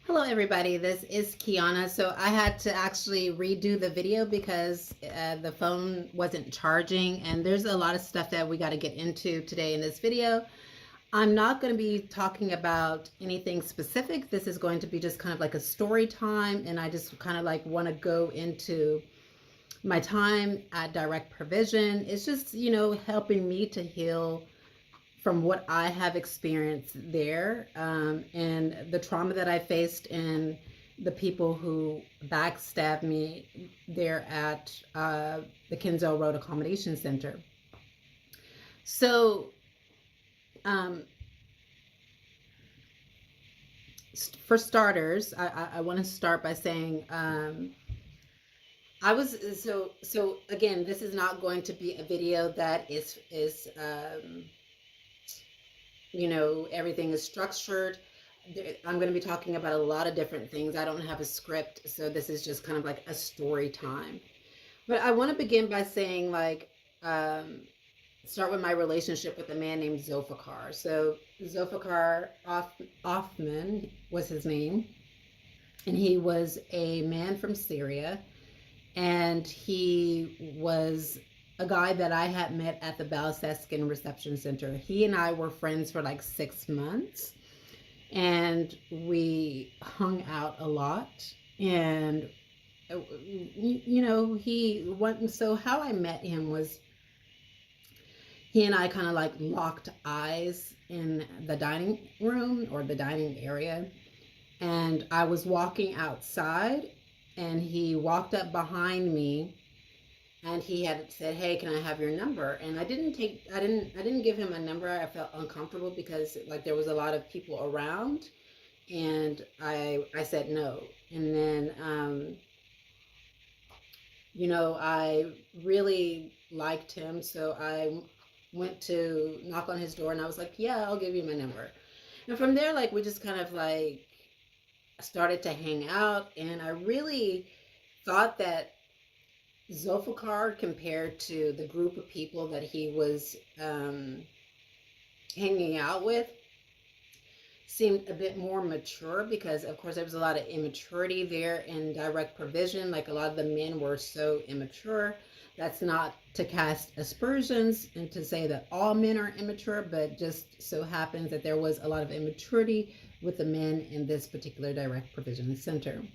Hello everybody, this is Kiana. So I had to actually redo the video because the phone wasn't charging, and there's a lot of stuff that we got to get into today in this video. I'm not going to be talking about anything specific. This is going to be just kind of like a story time, and I just kind of like want to go into my time at Direct Provision. It's just, helping me to heal from what I have experienced there, and the trauma that I faced, and the people who backstabbed me there at the Kinsale Road Accommodation Center. So, for starters, I want to start by saying I was so again. This is not going to be a video that is everything is structured. I'm going to be talking about a lot of different things. I don't have a script, so this is just kind of like a story time. But I want to begin by saying, start with my relationship with a man named Zulfikar. So Zulfikar Othman was his name, and he was a man from Syria, and he was a guy that I had met at the Balseskin Reception Center. He and I were friends for like 6 months, and we hung out a lot. And he went. So how I met him was, he and I kind of like locked eyes in the dining room or the dining area, and I was walking outside, and he walked up behind me, and he had said, "Hey, can I have your number?" And I didn't give him a number. I felt uncomfortable because like there was a lot of people around, and I said no. And then I really liked him, so I went to knock on his door, and I was like, "Yeah, I'll give you my number." And from there, like, we just kind of like started to hang out, and I really thought that Zulfikar, compared to the group of people that he was hanging out with, seemed a bit more mature, because of course there was a lot of immaturity there in Direct Provision. Like, a lot of the men were so immature. That's not to cast aspersions and to say that all men are immature, but just so happens that there was a lot of immaturity with the men in this particular Direct Provision Center.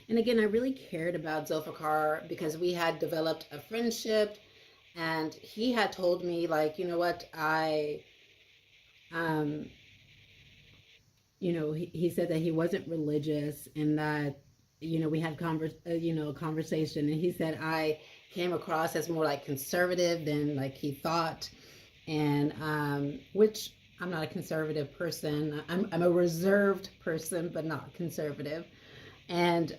And again, I really cared about Zulfikar because we had developed a friendship, and he had told me, like, you know what, he said that he wasn't religious, and that, we had a conversation, and he said I came across as more like conservative than like he thought, and which I'm not a conservative person. I'm a reserved person, but not conservative. And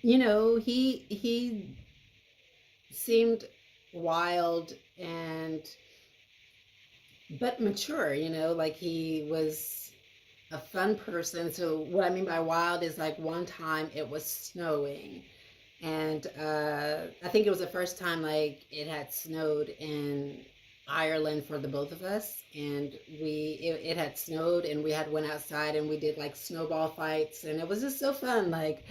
he seemed wild but mature, like he was a fun person. So what I mean by wild is, like, one time it was snowing, and I think it was the first time like it had snowed in Ireland for the both of us, and it had snowed, and we had went outside, and we did like snowball fights, and it was just so fun, like,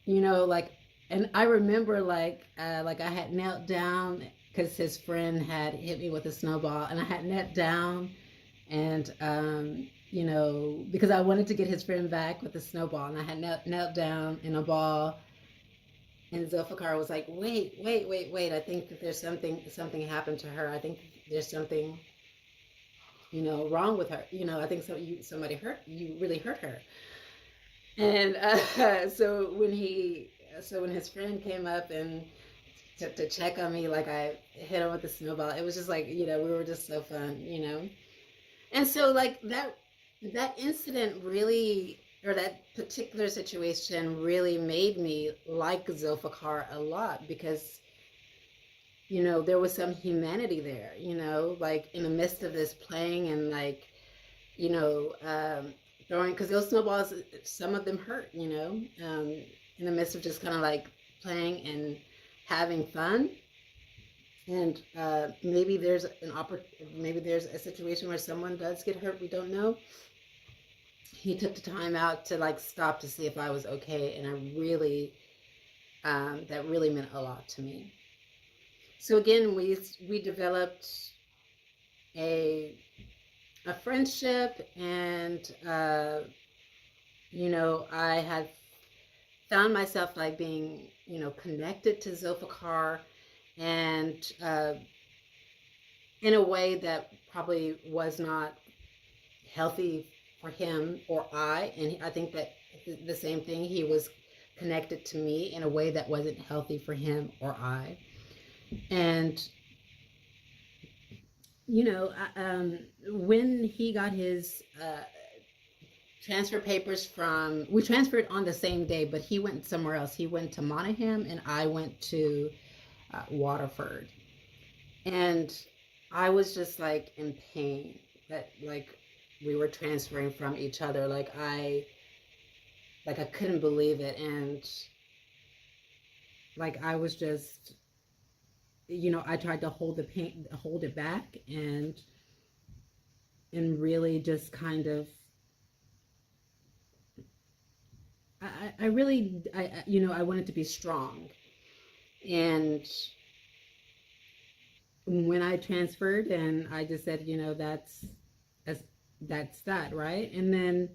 and I remember like I had knelt down because his friend had hit me with a snowball, and I had knelt down, and because I wanted to get his friend back with the snowball, and I had knelt down in a ball. And Zulfikar was like, wait, I think that there's something happened to her. I think there's something, wrong with her. I think somebody really hurt her. And so when his friend came up and to check on me, like, I hit him with the snowball, it was just like, we were just so fun. And so, like, that incident really, or that particular situation really made me like Zulfikar a lot, because, there was some humanity there, like in the midst of this playing, and like, throwing, because those snowballs, some of them hurt, in the midst of just kind of like playing and having fun. And maybe there's a situation where someone does get hurt, we don't know. he took the time out to like stop to see if I was okay, and I really that really meant a lot to me. So again, we developed a friendship, and you know, I had found myself like being, you know, connected to Zulfikar, and in a way that probably was not healthy for him or I. And I think that the same thing, he was connected to me in a way that wasn't healthy for him or I. And you know, when he got his transfer papers from, we transferred on the same day, but he went somewhere else. He went to Monaghan, and I went to Waterford. And I was just like in pain that like we were transferring from each other. Like I couldn't believe it. And like I was just, you know, I tried to hold the pain, hold it back, and really just kind of, I really, you know, I wanted to be strong. And when I transferred, and I just said, you know, that's that, right? And then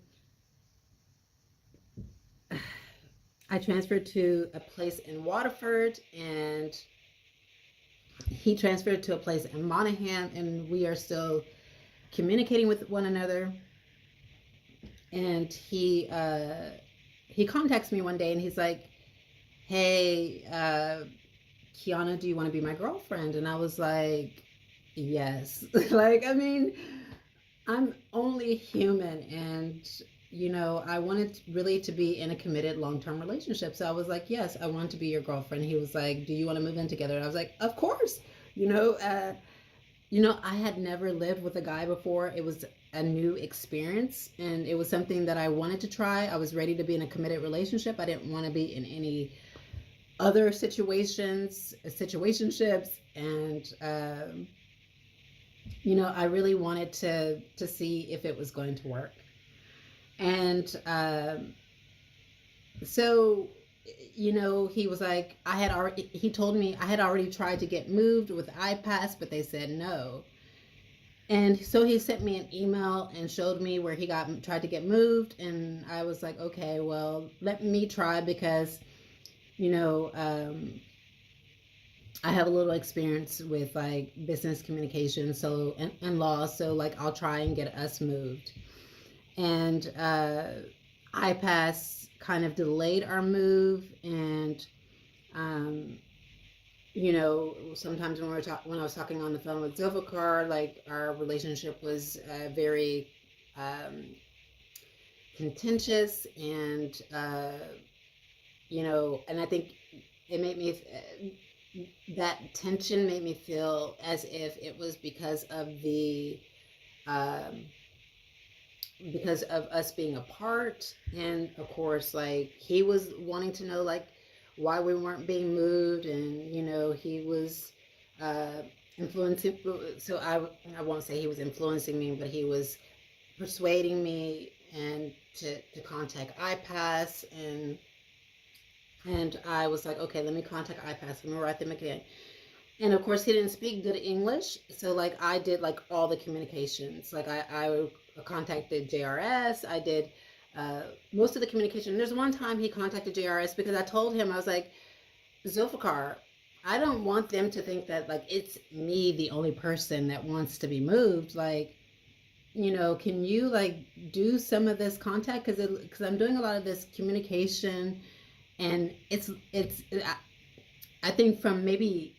I transferred to a place in Waterford, and he transferred to a place in Monaghan, and we are still communicating with one another. And he contacts me one day, and he's like, hey, Kiana, do you want to be my girlfriend? And I was like, yes. Like, I mean, I'm only human, and you know, I wanted really to be in a committed long-term relationship. So I was like, yes, I want to be your girlfriend. He was like, do you want to move in together? And I was like, of course. You know, I had never lived with a guy before. It was a new experience, and it was something that I wanted to try. I was ready to be in a committed relationship. I didn't want to be in any other situationships, and you know, I really wanted to see if it was going to work. And so, you know, he was like, he told me I had already tried to get moved with iPass, but they said no. And so he sent me an email and showed me where he tried to get moved, and I was like, okay, well, let me try, because you know, I have a little experience with like business communication, so and law, so like I'll try and get us moved. And iPass kind of delayed our move, and you know, sometimes when when I was talking on the phone with Zulfikar, like our relationship was very contentious, and you know, and I think it made me that tension made me feel as if it was because of us being apart. And of course, like he was wanting to know like why we weren't being moved, and you know, he was influencing, so I won't say he was influencing me, but he was persuading me and to contact iPass, and I was like, okay, let me contact iPass, let me write them again. And of course, he didn't speak good English, so like I did like all the communications. Like I contacted JRS, I did most of the communication. There's one time he contacted JRS because I told him, I was like, Zulfikar, I don't want them to think that like it's me, the only person that wants to be moved. Like, you know, can you like do some of this contact, because I'm doing a lot of this communication, and it's I think from maybe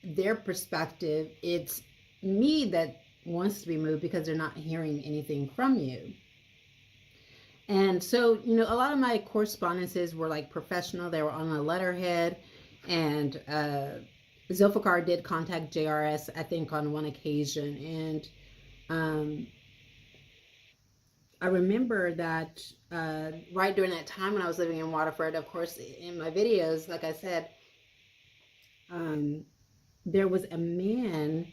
their perspective, it's me that wants to be moved because they're not hearing anything from you. And so, you know, a lot of my correspondences were like professional. They were on a letterhead, and Zulfikar did contact JRS, I think, on one occasion. And I remember that right during that time when I was living in Waterford, of course, in my videos, like I said, there was a man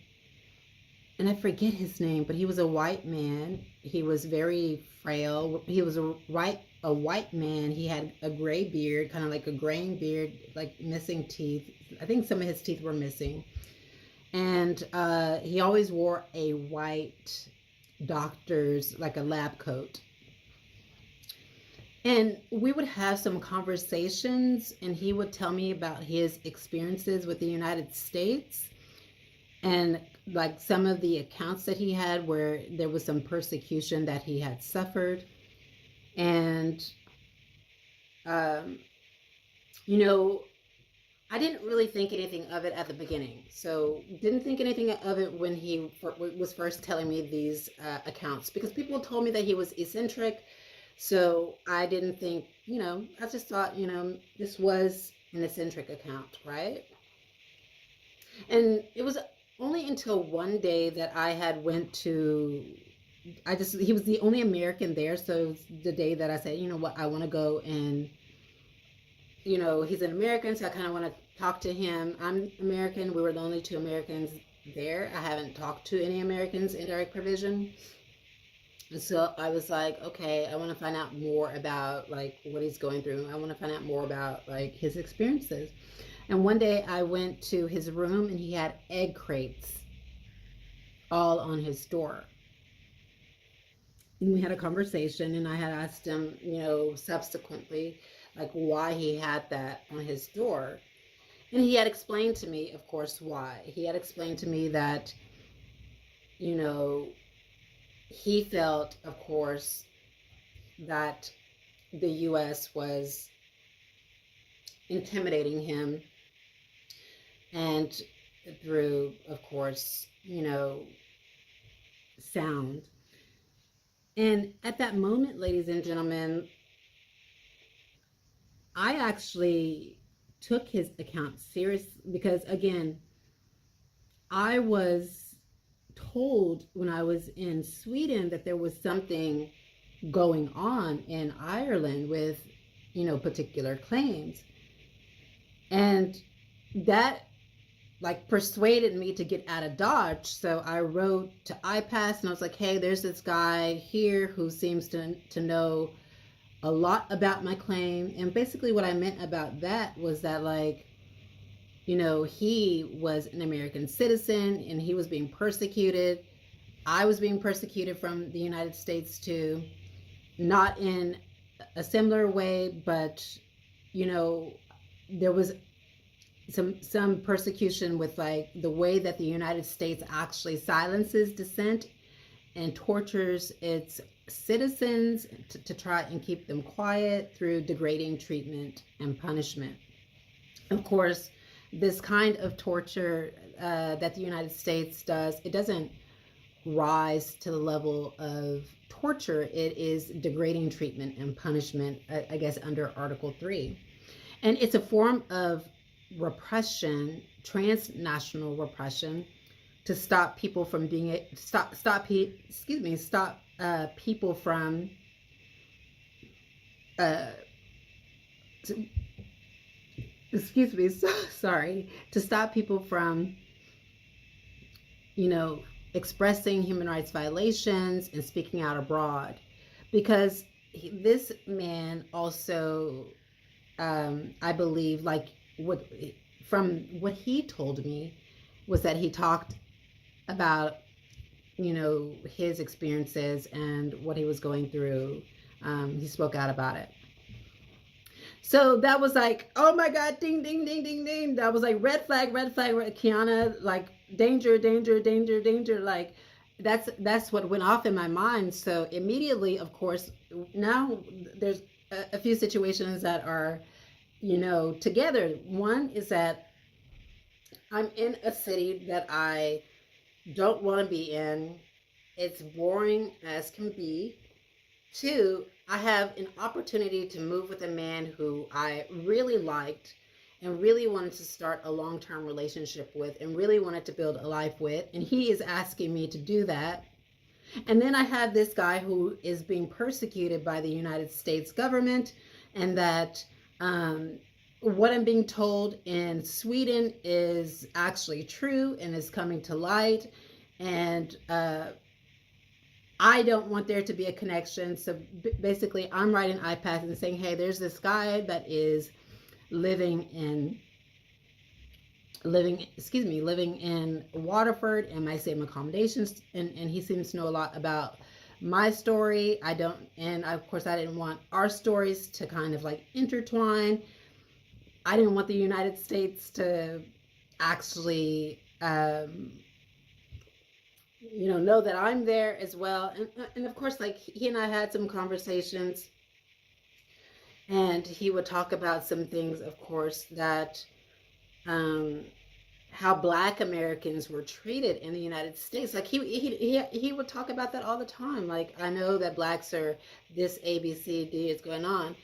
and I forget his name, but he was a white man. He was very frail. He was a white man. He had a gray beard, kind of like a graying beard, like missing teeth. I think some of his teeth were missing. And he always wore a white doctor's, like a lab coat. And we would have some conversations, and he would tell me about his experiences with the United States, and like some of the accounts that he had where there was some persecution that he had suffered. And, you know, I didn't really think anything of it at the beginning. So didn't think anything of it when he was first telling me these accounts, because people told me that he was eccentric. So I didn't think, you know, I just thought, you know, this was an eccentric account, right? And it was only until one day that I had went to, he was the only American there. So it was the day that I said, you know what, I want to go and, you know, he's an American, so I kind of want to talk to him. I'm American. We were the only two Americans there. I haven't talked to any Americans in direct provision. So I was like, okay, I want to find out more about like what he's going through. I want to find out more about like his experiences. And one day I went to his room and he had egg crates all on his door. And we had a conversation, and I had asked him, you know, subsequently, like why he had that on his door. And he had explained to me, of course, why. He had explained to me that, you know, he felt, of course, that the U.S. was intimidating him, and through, of course, you know, sound. And at that moment, ladies and gentlemen, I actually took his account seriously, because again, I was told when I was in Sweden that there was something going on in Ireland with, you know, particular claims. And that like persuaded me to get out of Dodge. So I wrote to IPAS and I was like, hey, there's this guy here who seems to know a lot about my claim. And basically what I meant about that was that, like, you know, he was an American citizen and he was being persecuted. I was being persecuted from the United States too, not in a similar way, but, you know, there was some persecution with like the way that the United States actually silences dissent and tortures its citizens to try and keep them quiet through degrading treatment and punishment. Of course, this kind of torture that the United States does, it doesn't rise to the level of torture. It is degrading treatment and punishment, I guess, under Article 3. And it's a form of repression, transnational repression, to stop people from being people from to stop people from, you know, expressing human rights violations and speaking out abroad. Because this man also, I believe, like, from what he told me was that he talked about, you know, his experiences and what he was going through. He spoke out about it. So that was like, oh my God, ding, ding, ding, ding, ding. That was like red flag, Kiana, like danger, danger, danger, danger. Like that's what went off in my mind. So immediately, of course, now there's a few situations that are, you know, together. One is that I'm in a city that I don't want to be in. It's boring as can be. Two, I have an opportunity to move with a man who I really liked and really wanted to start a long-term relationship with and really wanted to build a life with. And he is asking me to do that. And then I have this guy who is being persecuted by the United States government, and that what I'm being told in Sweden is actually true and is coming to light. And I don't want there to be a connection. So basically, I'm writing iPads and saying, hey, there's this guy that is living in Waterford in my same accommodations, and he seems to know a lot about my story. I don't, and of course I didn't want our stories to kind of like intertwine. I didn't want the United States to actually know that I'm there as well. And of course, like, he and I had some conversations, and he would talk about some things, of course, that how Black Americans were treated in the United States. Like, he would talk about that all the time. Like, I know that Blacks are this, A, B, C, D is going on.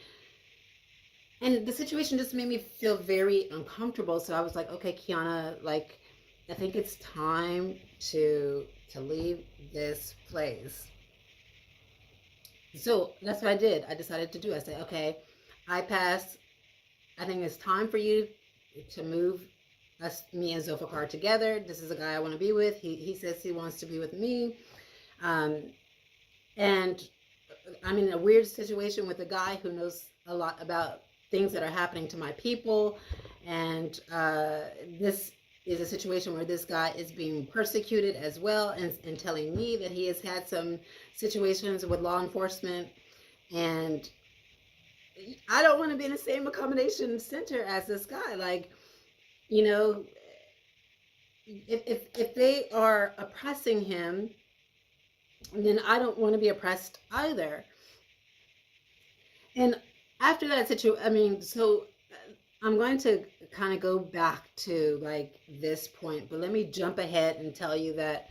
And the situation just made me feel very uncomfortable. So I was like, okay, Kiana, like, I think it's time to leave this place. So that's what I did. I decided to do. I said, okay, I think it's time for you to move me and Zulfikar together. This is a guy I want to be with. He says he wants to be with me. And I'm in a weird situation with a guy who knows a lot about things that are happening to my people. And this is a situation where this guy is being persecuted as well, and telling me that he has had some situations with law enforcement. And I don't want to be in the same accommodation center as this guy. Like, if they are oppressing him, then I don't want to be oppressed either. And after that situation, so I'm going to kind of go back to like this point, but let me jump ahead and tell you that,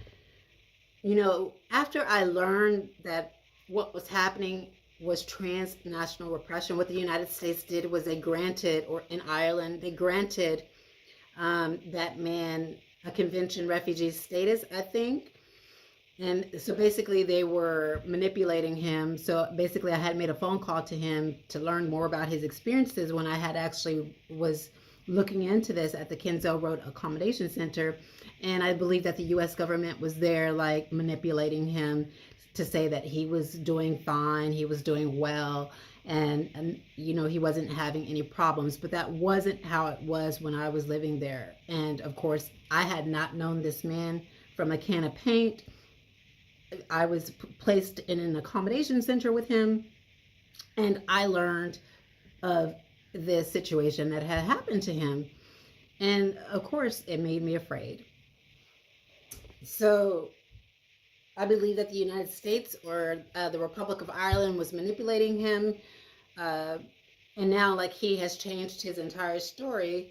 after I learned that what was happening was transnational repression, what the United States did was in Ireland, they granted that man a convention refugee status, I think. And so basically they were manipulating him. So basically I had made a phone call to him to learn more about his experiences when I had actually was looking into this at the Kenzel Road Accommodation Center. And I believe that the U.S. government was there like manipulating him to say that he was doing fine, he was doing well, and he wasn't having any problems. But that wasn't how it was when I was living there. And of course, I had not known this man from a can of paint. I was placed in an accommodation center with him, and I learned of this situation that had happened to him. And of course, it made me afraid. So I believe that the United States or the Republic of Ireland was manipulating him. And now, like, he has changed his entire story,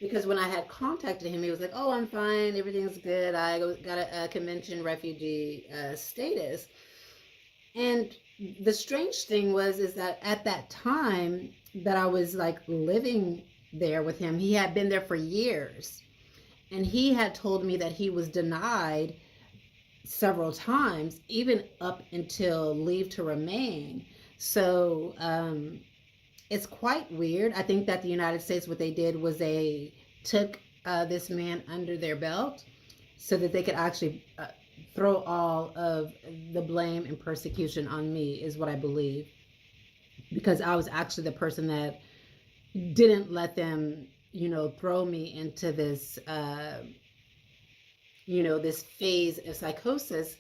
because when I had contacted him, he was like, oh, I'm fine, everything's good, I got a convention refugee status. And the strange thing is that at that time that I was like living there with him, he had been there for years. And he had told me that he was denied several times, even up until leave to remain. So it's quite weird. I think that the United States, what they did was they took this man under their belt so that they could actually throw all of the blame and persecution on me, is what I believe. Because I was actually the person that didn't let them, throw me into this, this phase of psychosis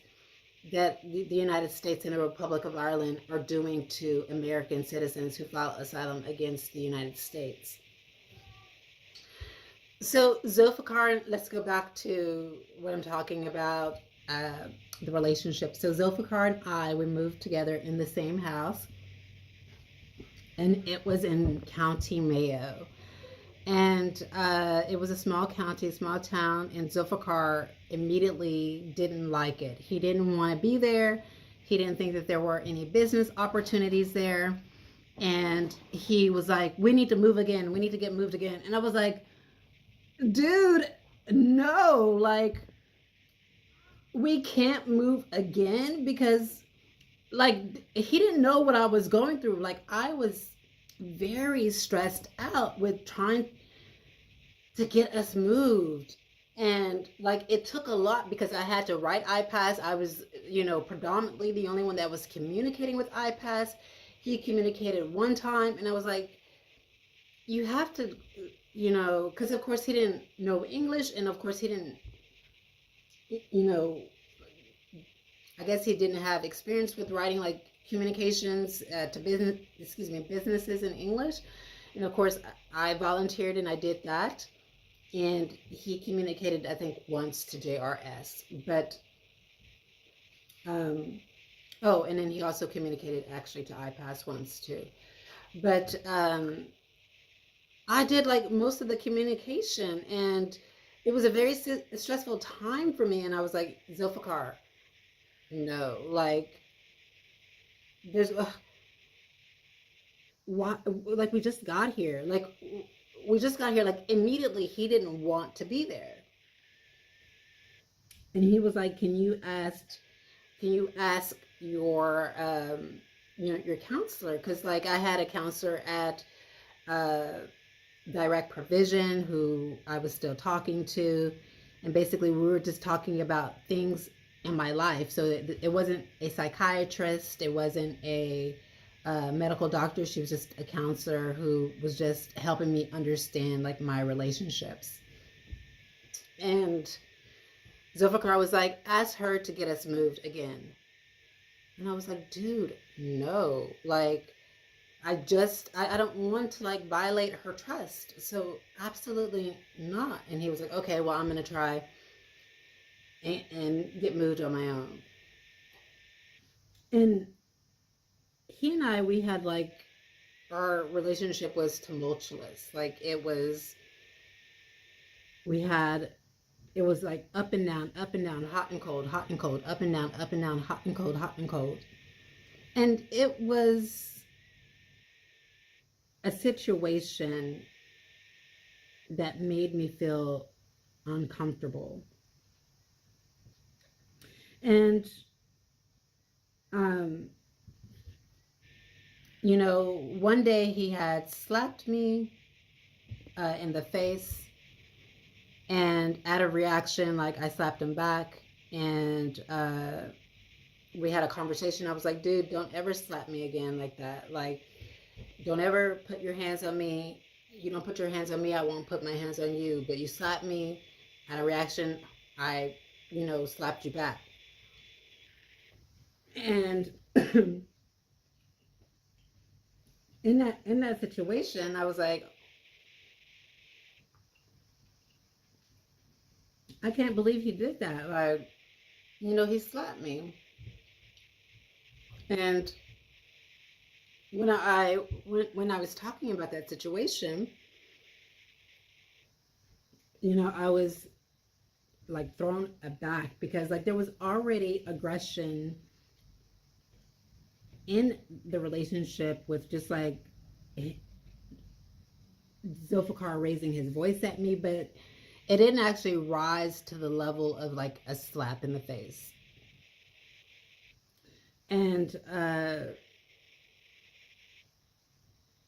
that the United States and the Republic of Ireland are doing to American citizens who file asylum against the United States. So Zulfikar, let's go back to what I'm talking about, the relationship. So Zulfikar and I, we moved together in the same house, and it was in County Mayo. And it was a small county, small town, and Zulfikar immediately didn't like it. He didn't want to be there. He didn't think that there were any business opportunities there. And he was like, we need to move again. We need to get moved again. And I was like, dude, no, like, we can't move again, because like, he didn't know what I was going through. Like, I was very stressed out with trying to get us moved. And like it took a lot because I had to write iPass. I was, predominantly the only one that was communicating with iPass. He communicated one time, and I was like, you have to, because of course he didn't know English, and of course he didn't, you know, I guess he didn't have experience with writing like communications to businesses in English. And of course, I volunteered and I did that. And he communicated, I think, once to JRS. But, oh, and then he also communicated actually to iPass once too. But I did like most of the communication, and it was a very stressful time for me. And I was like, Zulfikar, no, like, there's, why, like, we just got here. Like, immediately he didn't want to be there. And he was like, can you ask your, your counselor? Because like I had a counselor at Direct Provision who I was still talking to. And basically we were just talking about things in my life. So it wasn't a psychiatrist. It wasn't a medical doctor. She was just a counselor who was just helping me understand like my relationships. And Zulfikar was like, ask her to get us moved again. And I was like, dude, no, like, I don't want to like violate her trust. So absolutely not. And he was like, okay, well, I'm going to try and get moved on my own. And he and I, we had like, our relationship was tumultuous. Like it was like up and down, hot and cold, up and down, hot and cold, hot and cold. And it was a situation that made me feel uncomfortable. And, one day he had slapped me in the face, and out of reaction, like I slapped him back, and we had a conversation. I was like, dude, don't ever slap me again like that. Like, don't ever put your hands on me. You don't put your hands on me, I won't put my hands on you. But you slapped me, out of reaction, I, slapped you back. And in that situation, I was like, I can't believe he did that. Like, he slapped me. And when I was talking about that situation, I was like thrown aback because like there was already aggression in the relationship with just like Zulfikar raising his voice at me, but it didn't actually rise to the level of like a slap in the face. And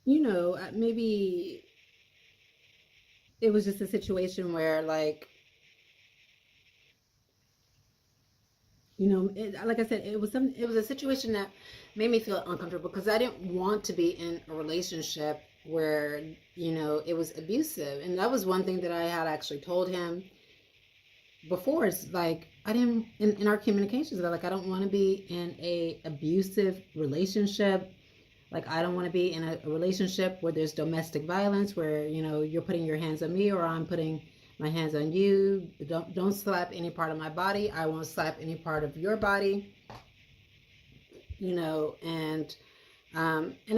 maybe it was just a situation where like, like I said, it was a situation that made me feel uncomfortable because I didn't want to be in a relationship where, it was abusive. And that was one thing that I had actually told him before. It's like, I didn't, in our communications, like, I don't want to be in a abusive relationship. Like, I don't want to be in a relationship where there's domestic violence, where, you're putting your hands on me or I'm putting my hands on you. Don't slap any part of my body. I won't slap any part of your body. And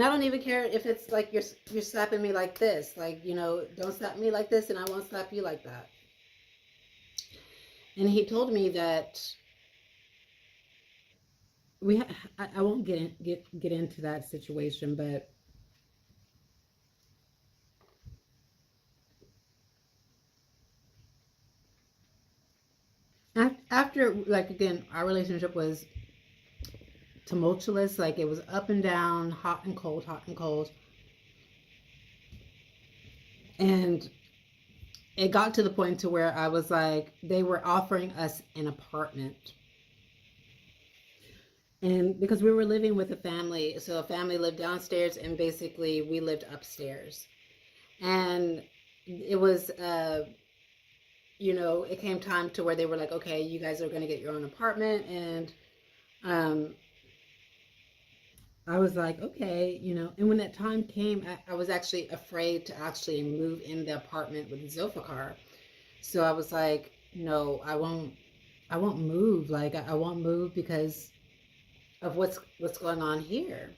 I don't even care if it's like you're slapping me like this. Like, don't slap me like this and I won't slap you like that. And he told me that I won't get into that situation, but after, like, again, our relationship was tumultuous. Like, it was up and down, hot and cold. And it got to the point to where I was like, they were offering us an apartment. And because we were living with a family, so a family lived downstairs and basically we lived upstairs. And it was, it came time to where they were like, okay, you guys are going to get your own apartment. And I was like, okay, and when that time came, I was actually afraid to actually move in the apartment with Zulfikar. So I was like, no, I won't move. Like, I won't move because of what's going on here.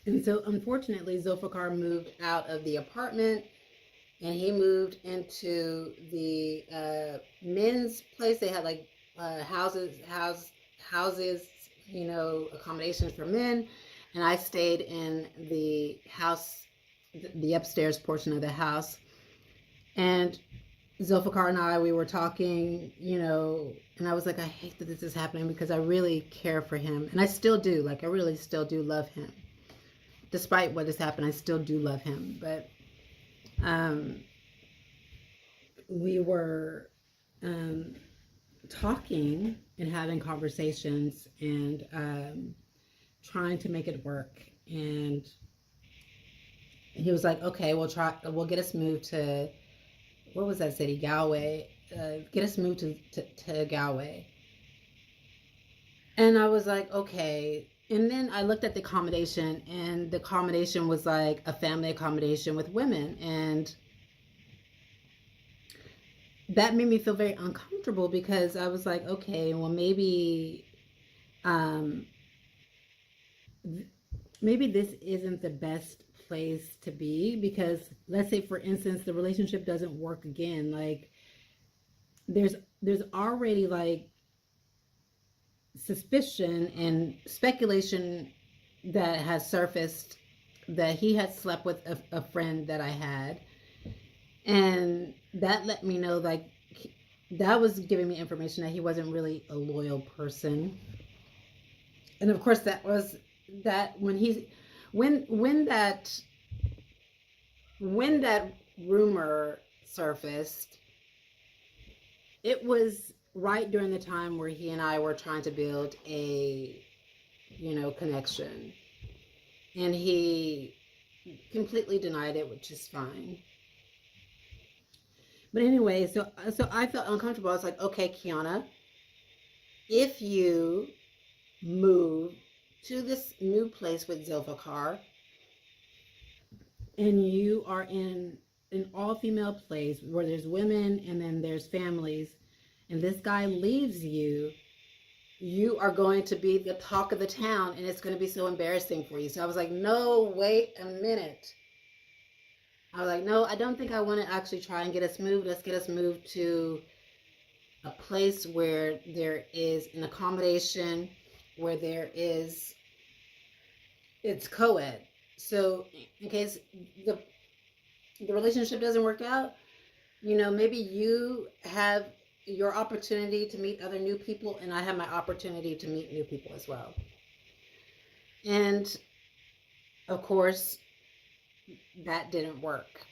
And so unfortunately, Zulfikar moved out of the apartment and he moved into the men's place. They had like houses, accommodations for men. And I stayed in the house, the upstairs portion of the house. And Zulfikar and I, we were talking, and I was like, I hate that this is happening because I really care for him. And I still do. Like, I really still do love him. Despite what has happened, I still do love him. But we were talking and having conversations and trying to make it work. And he was like, okay, we'll get us moved to, what was that city? Galway. Get us moved to Galway. And I was like, okay. And then I looked at the accommodation, and the accommodation was like a family accommodation with women. And that made me feel very uncomfortable because I was like, okay, well, maybe this isn't the best place to be, because let's say, for instance, the relationship doesn't work again. Like, there's already like suspicion and speculation that has surfaced that he had slept with a friend that I had, and that let me know, like, that was giving me information that he wasn't really a loyal person. And of course, that was that when that rumor surfaced, it was right during the time where he and I were trying to build a, connection. And he completely denied it, which is fine. But anyway, so I felt uncomfortable. I was like, okay, Kiana, if you move to this new place with Zulfikar and you are in an all-female place where there's women and then there's families, and this guy leaves you, you are going to be the talk of the town, and it's going to be so embarrassing for you. So I was like, no, wait a minute. I was like, no, I don't think I want to actually try and get us moved. Let's get us moved to a place where there is an accommodation, where it's co-ed. So in case the relationship doesn't work out, maybe you have your opportunity to meet other new people, and I have my opportunity to meet new people as well. And of course, that didn't work.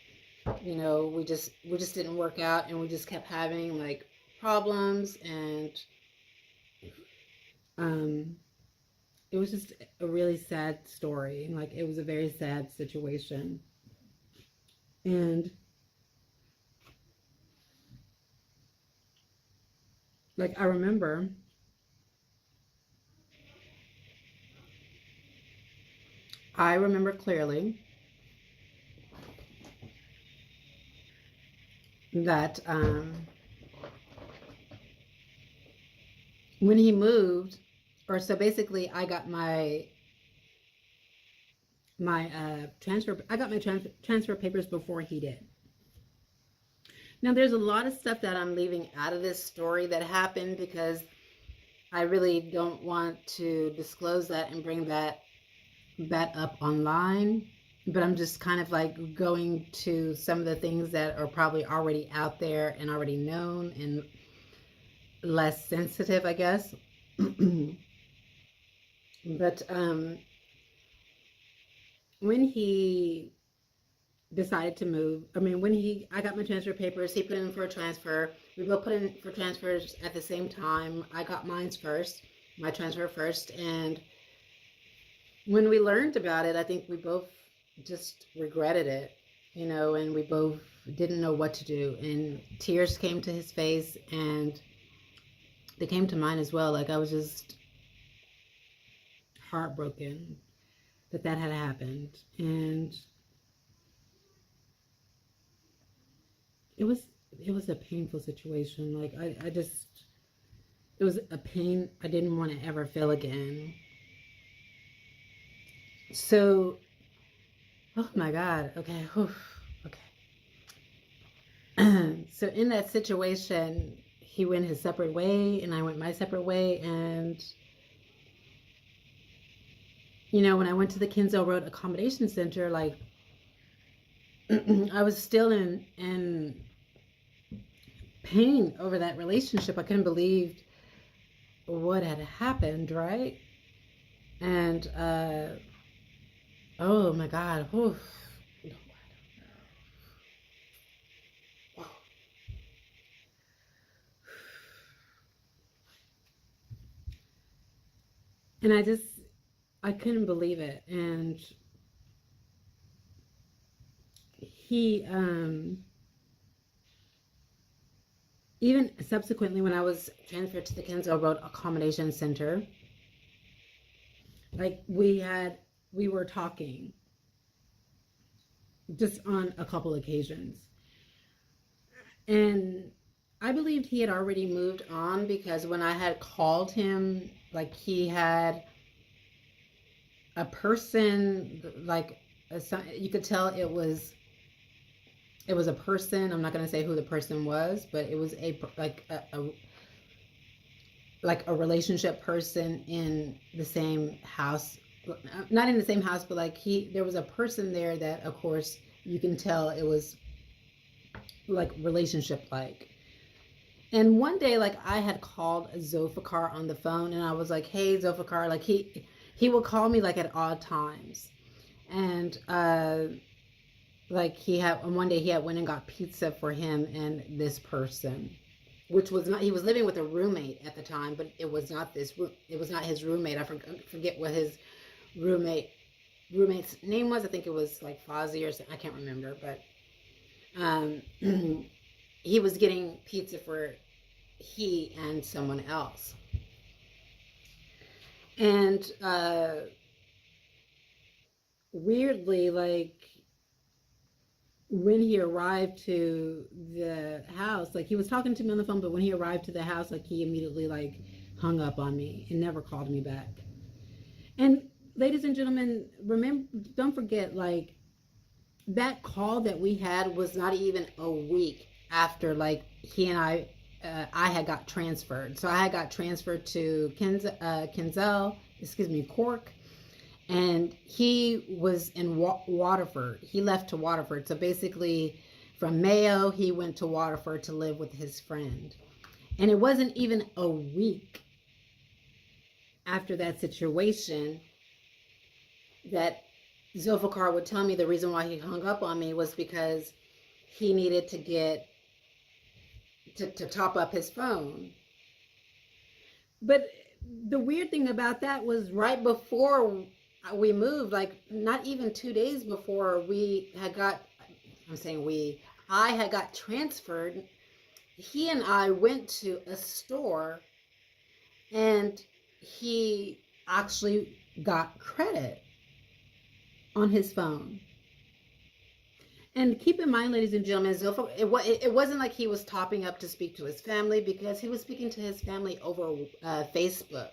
We just didn't work out, and we just kept having like problems, and it was just a really sad story. Like, it was a very sad situation. And like, I remember clearly that when he moved, or so basically I got my transfer papers before he did. Now, there's a lot of stuff that I'm leaving out of this story that happened because I really don't want to disclose that and bring that up online. But I'm just kind of like going to some of the things that are probably already out there and already known and less sensitive, I guess. But when he decided to move. I mean, when I got my transfer papers, he put in for a transfer. We both put in for transfers at the same time. I got mine first, my transfer first. And when we learned about it, I think we both just regretted it, and we both didn't know what to do. And tears came to his face, and they came to mine as well. Like, I was just heartbroken that had happened. And it was a painful situation. Like, I just, it was a pain I didn't want to ever feel again. So, oh my God, okay, okay. So in that situation, he went his separate way and I went my separate way. And, when I went to the Kinsale Road Accommodation Center, like, I was still in pain over that relationship. I couldn't believe what had happened, right? And, oh my God, oof. And I couldn't believe it. And he, even subsequently, when I was transferred to the Kinsale Road Accommodation Center, like, we were talking just on a couple occasions. And I believed he had already moved on, because when I had called him, like, he had a person, like, you could tell it was a person. I'm not going to say who the person was, but it was a relationship person in the same house. Not in the same house, but like, there was a person there that, of course, you can tell it was like relationship like. And one day, like, I had called Zulfikar on the phone, and I was like, hey, Zulfikar, like, he would call me like at odd times. And like, one day he had went and got pizza for him and this person, which was not, he was living with a roommate at the time, but it was not his roommate. I forget what his roommate's name was. I think it was like Fozzie or something. I can't remember, but he was getting pizza for he and someone else. And weirdly, like, when he arrived to the house, like, he was talking to me on the phone, but when he arrived to the house, like, he immediately, like, hung up on me and never called me back. And ladies and gentlemen, don't forget, like, that call that we had was not even a week after, like, he and I had got transferred. So I had got transferred to Cork, and he was in Waterford. He left to Waterford. So basically, from Mayo, he went to Waterford to live with his friend. And it wasn't even a week after that situation that Zulfikar would tell me the reason why he hung up on me was because he needed to get to top up his phone. But the weird thing about that was, right before we moved, like, not even 2 days before I had got transferred, he and I went to a store, and he actually got credit on his phone. And keep in mind, ladies and gentlemen, it wasn't like he was topping up to speak to his family, because he was speaking to his family over Facebook.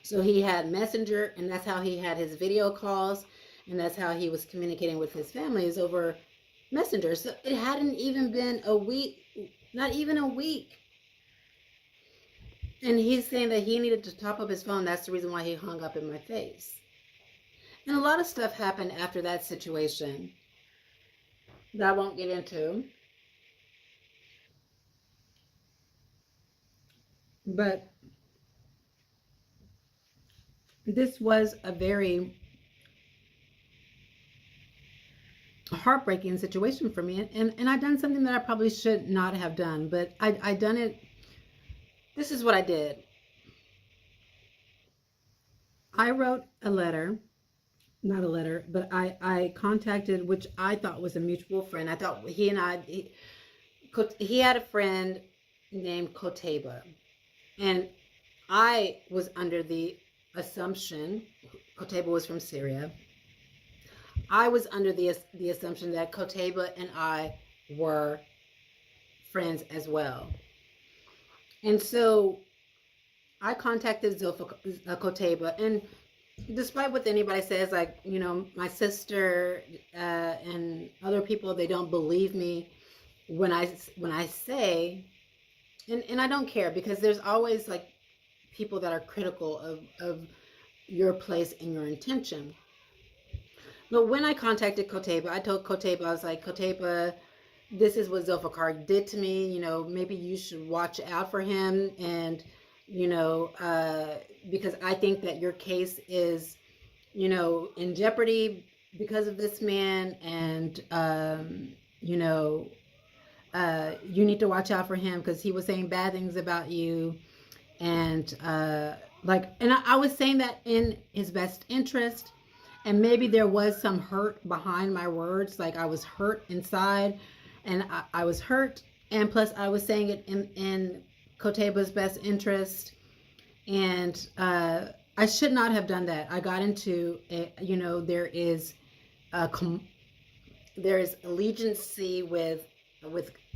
So he had Messenger, and that's how he had his video calls, and that's how he was communicating with his family, is over Messenger. So it hadn't even been a week, not even a week. And he's saying that he needed to top up his phone. That's the reason why he hung up in my face. And a lot of stuff happened after that situation that I won't get into. But this was a very heartbreaking situation for me. And I done something that I probably should not have done, but I done it. This is what I did. I wrote a letter, not a letter, but I contacted, which I thought was a mutual friend. I thought he had a friend named Koteba. And I was under the assumption, Koteba was from Syria. I was under the assumption that Koteba and I were friends as well. And so I contacted Koteba, and despite what anybody says, like, you know, my sister and other people, they don't believe me when I say, and I don't care, because there's always like people that are critical of your place and your intention. But when I contacted Koteba, I told Koteba, I was like, Koteba, this is what Zulfikar did to me. You know, maybe you should watch out for him. And, you know, because I think that your case is, you know, in jeopardy because of this man. And, you know, you need to watch out for him because he was saying bad things about you. And, and I was saying that in his best interest. And maybe there was some hurt behind my words. Like, I was hurt inside, and I was hurt. And plus, I was saying it in Koteba's best interest. And I should not have done that. I got into, you know, there is allegiance with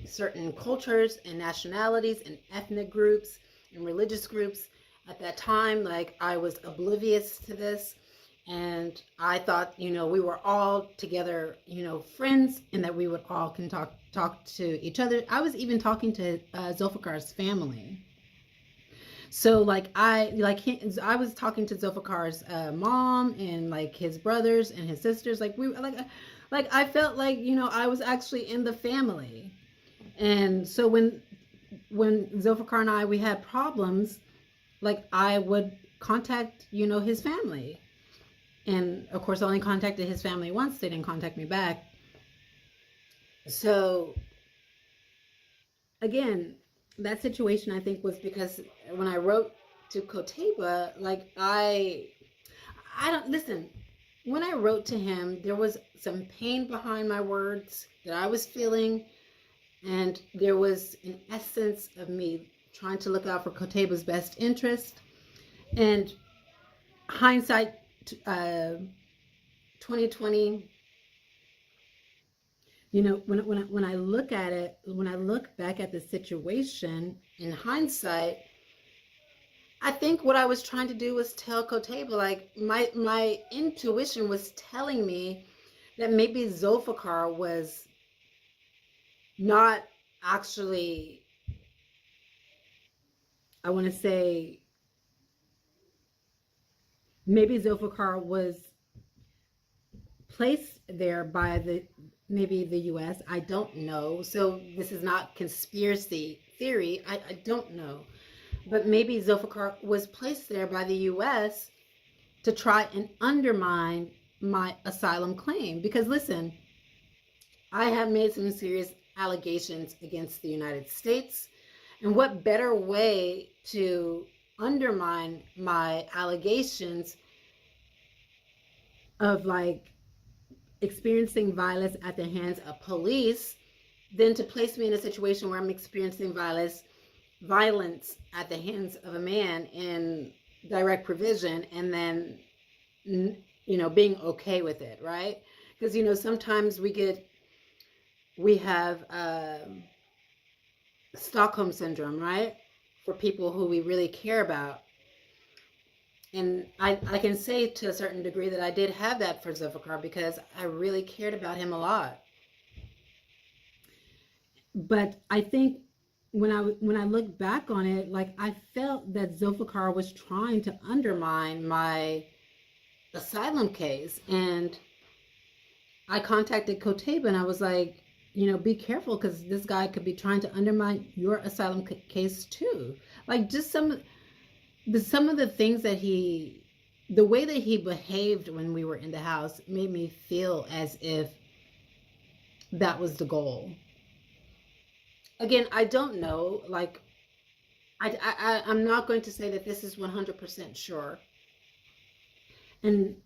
certain cultures and nationalities and ethnic groups and religious groups. At that time, like, I was oblivious to this. And I thought, you know, we were all together, you know, friends, and that we would all can talk to each other. I was even talking to Zulfikar's family. So like I was talking to Zulfikar's mom and like his brothers and his sisters. Like I felt like, you know, I was actually in the family. And so when Zulfikar and we had problems, like I would contact, you know, his family. And of course, I only contacted his family once. They didn't contact me back. So again, that situation, I think, was because when I wrote to Koteba, like I don't listen. When I wrote to him, there was some pain behind my words that I was feeling, and there was an essence of me trying to look out for Koteba's best interest. And hindsight 2020, you know, when I look at it, when I look back at the situation in hindsight, I think what I was trying to do was tell Koteba, like my intuition was telling me that maybe Zulfikar was not actually, I want to say, maybe Zulfikar was placed there by maybe the U.S. I don't know. So this is not conspiracy theory. I don't know. But maybe Zulfikar was placed there by the U.S. to try and undermine my asylum claim. Because listen, I have made some serious allegations against the United States. And what better way to undermine my allegations of like experiencing violence at the hands of police than to place me in a situation where I'm experiencing violence at the hands of a man in direct provision, and then, you know, being okay with it, right? Because, you know, sometimes we have Stockholm Syndrome, right? For people who we really care about. And I can say to a certain degree that I did have that for Zulfikar because I really cared about him a lot. But I think when I look back on it, like I felt that Zulfikar was trying to undermine my asylum case. And I contacted Koteba and I was like, you know, be careful because this guy could be trying to undermine your asylum case too. Like just some of the things that the way that he behaved when we were in the house made me feel as if that was the goal. Again, I don't know. Like, I'm not going to say that this is 100% sure. And